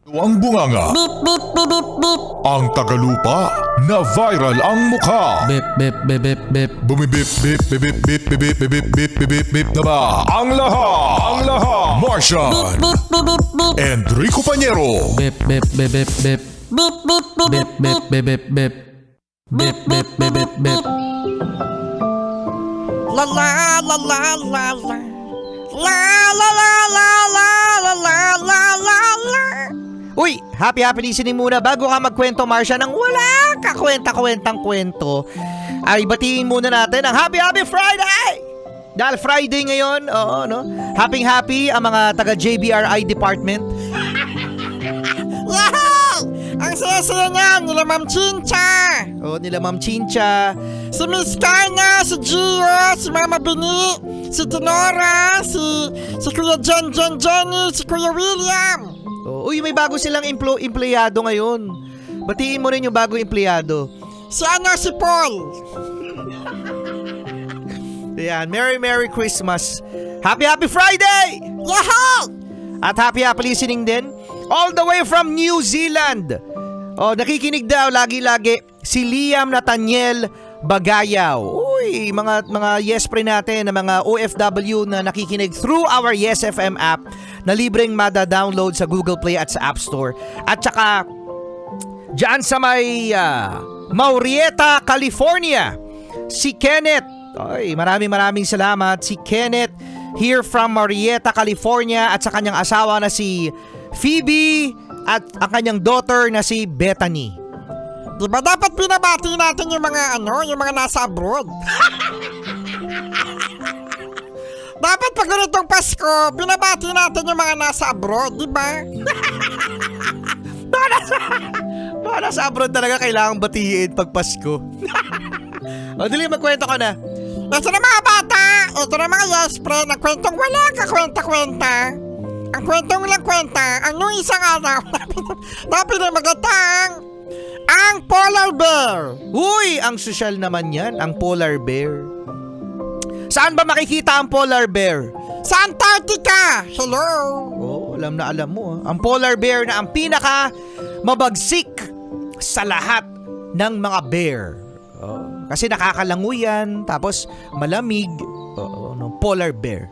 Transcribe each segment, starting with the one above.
Ang bunganga, Beep, beep, beep, beep, beep. ang tagalupa na viral ang mukha. Bip, bip, bip, bip, bip. Bumibip, bip, bip, bip, bip, bip, bip, bip, bip, bip, bip na ba? Ang lahat, Martian, Beep, beep, beep, beep. Enrico Pañero, Bip, bip, bip, bip, bip. Beep, beep, beep, Bip, bip, bip, bip, bip. Bip, bip, bip, bip, bip. La la la la la la. La la la la la la la la la la. Uy, happy listening muna bago ka magkwento, Marcia, ng wala kakwenta-kwentang kwento. Ay batiin muna natin ang Happy Friday! Dahil Friday ngayon, oo, no? Happy ang mga taga JBRI department. Yay! Ang saya-saya niya nila Ma'am Chincha. Oo, nila Ma'am Chincha. Si Miss Carna, si Gio, si Mama Bini, si Dinora, si Kuya Jenny, si Kuya William. Uy, may bago silang empleyado ngayon. Batiin mo rin yung bagong empleyado. Si Paul. Ayan, Merry Christmas. Happy Friday! Yay! At happy listening din all the way from New Zealand. Oh, nakikinig daw lagi-lagi si Liam Nathaniel Bagayaw. Uy, mga yes pre natin na mga OFW na nakikinig through our Yes FM app na libreng mada-download sa Google Play at sa App Store. At saka diyan sa may Murrieta, California, si Kenneth. Ay, maraming salamat si Kenneth here from Murrieta, California, at sa kanyang asawa na si Phoebe at ang kanyang daughter na si Bethany. Diba dapat pinabati natin yung mga yung mga nasa abroad? Dapat pag ganitong Pasko, binabati natin yung mga nasa abroad, diba? Baka nasa abroad talaga kailangang batiin pag Pasko. O, dali, magkwento ka na. Ito na mga bata, ito na mga yes pre, na kwentong wala kakwenta-kwenta. Ang kwentong lang kwenta, ang nung isang araw, napinamagatang ang polar bear. Uy, ang sosyal naman yan, ang polar bear. Saan ba makikita ang polar bear? Sa Antarctica. Hello. Oh, alam mo. Ang polar bear na ang pinaka mabagsik sa lahat ng mga bear. Oh, kasi nakakalanguyan, tapos malamig. No, polar bear.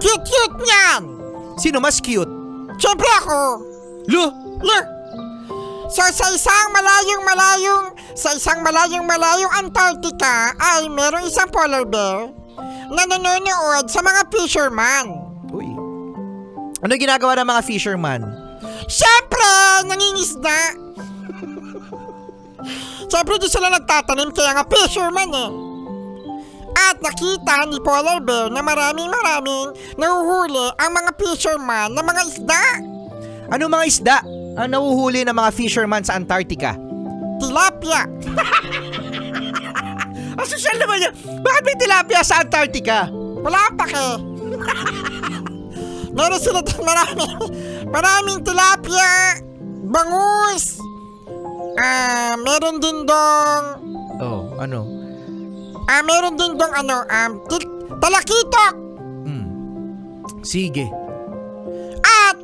Cute niyan. Sino mas cute? Siyempre ako. Lo! So sa isang malayong Antarctica ay merong isang polar bear na nanonood sa mga fisherman. Uy. Ano ginagawa ng mga fisherman? Siyempre, nangingisda. Siyempre, di sila nagtatanim kaya nga fisherman eh. At nakita ni polar bear na maraming nahuhuli ang mga fisherman ng mga isda. Ano mga isda ang nahuhuli ng mga fisherman sa Antarctica? Tilapia. Ang sosyal naman yan. Bakit may tilapia sa Antarctica? Wala pa ke. Meron sila maraming tilapia, bangus. Meron din dong talakitok. Sige. At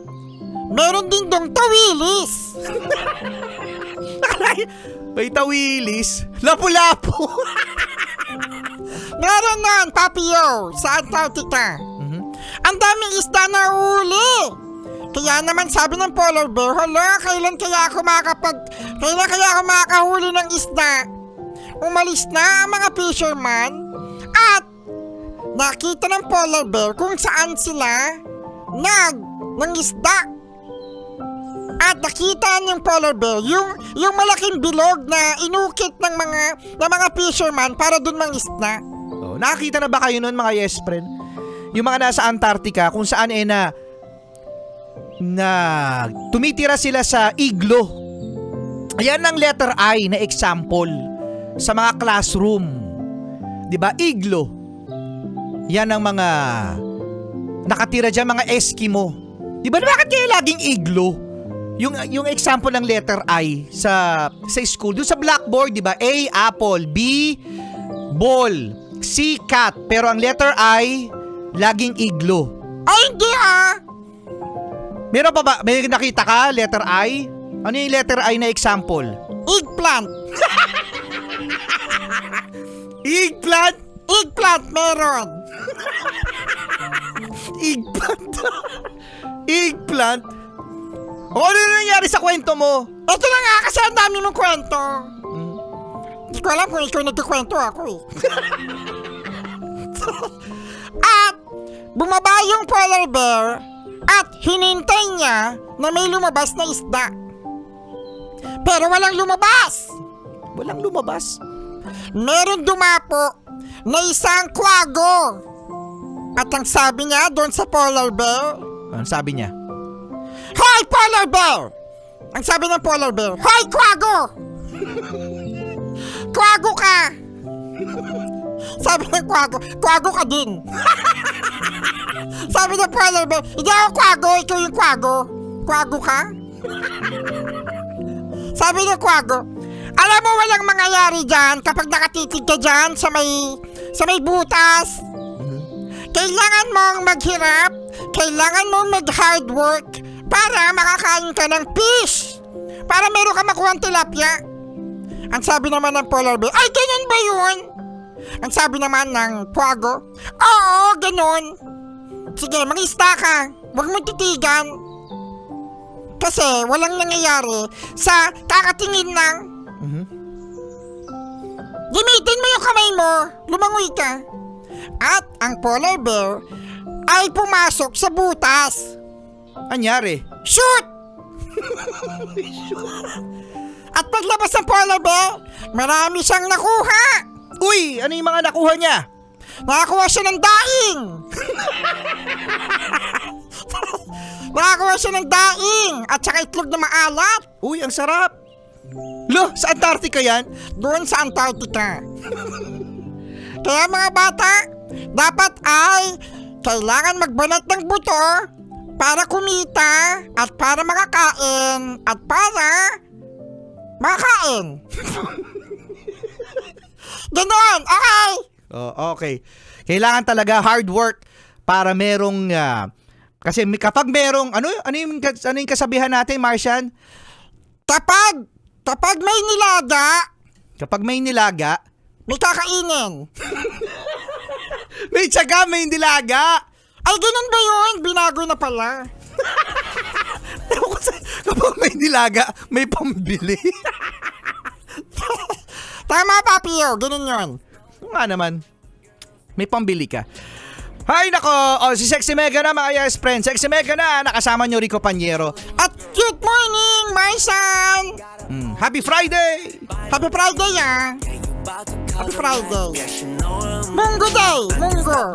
meron din dong tawilis. May tawilis. Lapu-lapu. Meron nun, Papio, sa Antarctica. Ang daming isda na uli. Kaya naman sabi ng polar bear, kailan kaya ako makakahuli ng isda? Umalis na ang mga fisherman at nakita ng polar bear kung saan sila ng isda. At nakita ng polar bear yung malaking bilog na inukit ng mga fisherman para dun mangisda. Oh, nakakita na ba kayo nun mga yes friend? Yung mga nasa Antarctica kung saan na tumitira sila sa iglo. Ayan ang letter I na example sa mga classroom. 'Di ba? Iglo. Yan ang mga nakatira diyan, mga Eskimo. 'Di ba bakit kaya laging iglo? Yung example ng letter I sa school, doon sa blackboard, 'di ba? A apple, B ball, C cat, pero ang letter I laging iglo. Ay, hindi Meron pa ba? May nakita ka? Letter I? Ano yung letter I na example? Eggplant. Eggplant? Eggplant meron. Eggplant? Eggplant? O ano na nangyari sa kwento mo? Ito na nga kasi ang dami mong kwento. Hindi ko alam kung ikaw nagkikwento ako eh. At bumaba yung polar bear at hinintay niya na may lumabas na isda. Pero walang lumabas. Walang lumabas. Meron dumapo na isang kwago. At ang sabi niya doon sa polar bear, Ano sabi niya? Hoy polar bear! Ang sabi ng polar bear, Hoy kwago! Kwago ka! Sabi ng kwago ka din. Sabi ng polar bear, hindi ako kwago, ikaw yung kwago. Kwago ka? Sabi ng kwago, alam mo walang mangyayari dyan kapag nakatitig ka dyan sa may butas. Kailangan mong maghirap, kailangan mong mag-hard work para makakain ka ng fish. Para meron ka makuha ng tilapia. Ang sabi naman ng polar bear, ay ganun ba yun? Ang sabi naman ng kwago, oo, ganun. Sige, mag-ista ka. Huwag mo titigan. Kasi walang nangyayari sa kakatingin ng gamitin mo yung kamay mo, lumangoy ka. At ang polar bear ay pumasok sa butas. Anyari? Shoot! At paglabas ng polar bear, marami siyang nakuha. Uy! Ano yung mga nakuha niya? Nakakuha siya ng daing. Nakakuha siya ng daing at saka itlog na maalat. Uy, ang sarap! Lo, sa Antarctica yan? Doon sa Antarctica. Kaya mga bata, dapat ay kailangan magbanat ng buto para kumita at para makakain at para makakain. Ganon, okay. Oh, okay. Kailangan talaga hard work para merong kasi kapag merong ano yung kasabihan natin, Martian? Kapag may nilaga, Kapag may nilaga, may kakainin. may tiyaga, may nilaga. Ay, ganun ba yun? Binago na pala. Kapag may nilaga, may pambili. Tama, Papio. Ganun yun. Nga naman. May pambili ka. Hay nako, si Sexy Mega na mga yes friends. Sexy Mega na, nakasama nyo Rico Panyero. At good morning, Marsan! Happy Friday! Happy Friday, ah! Happy Friday. Munggo Day! Munggo!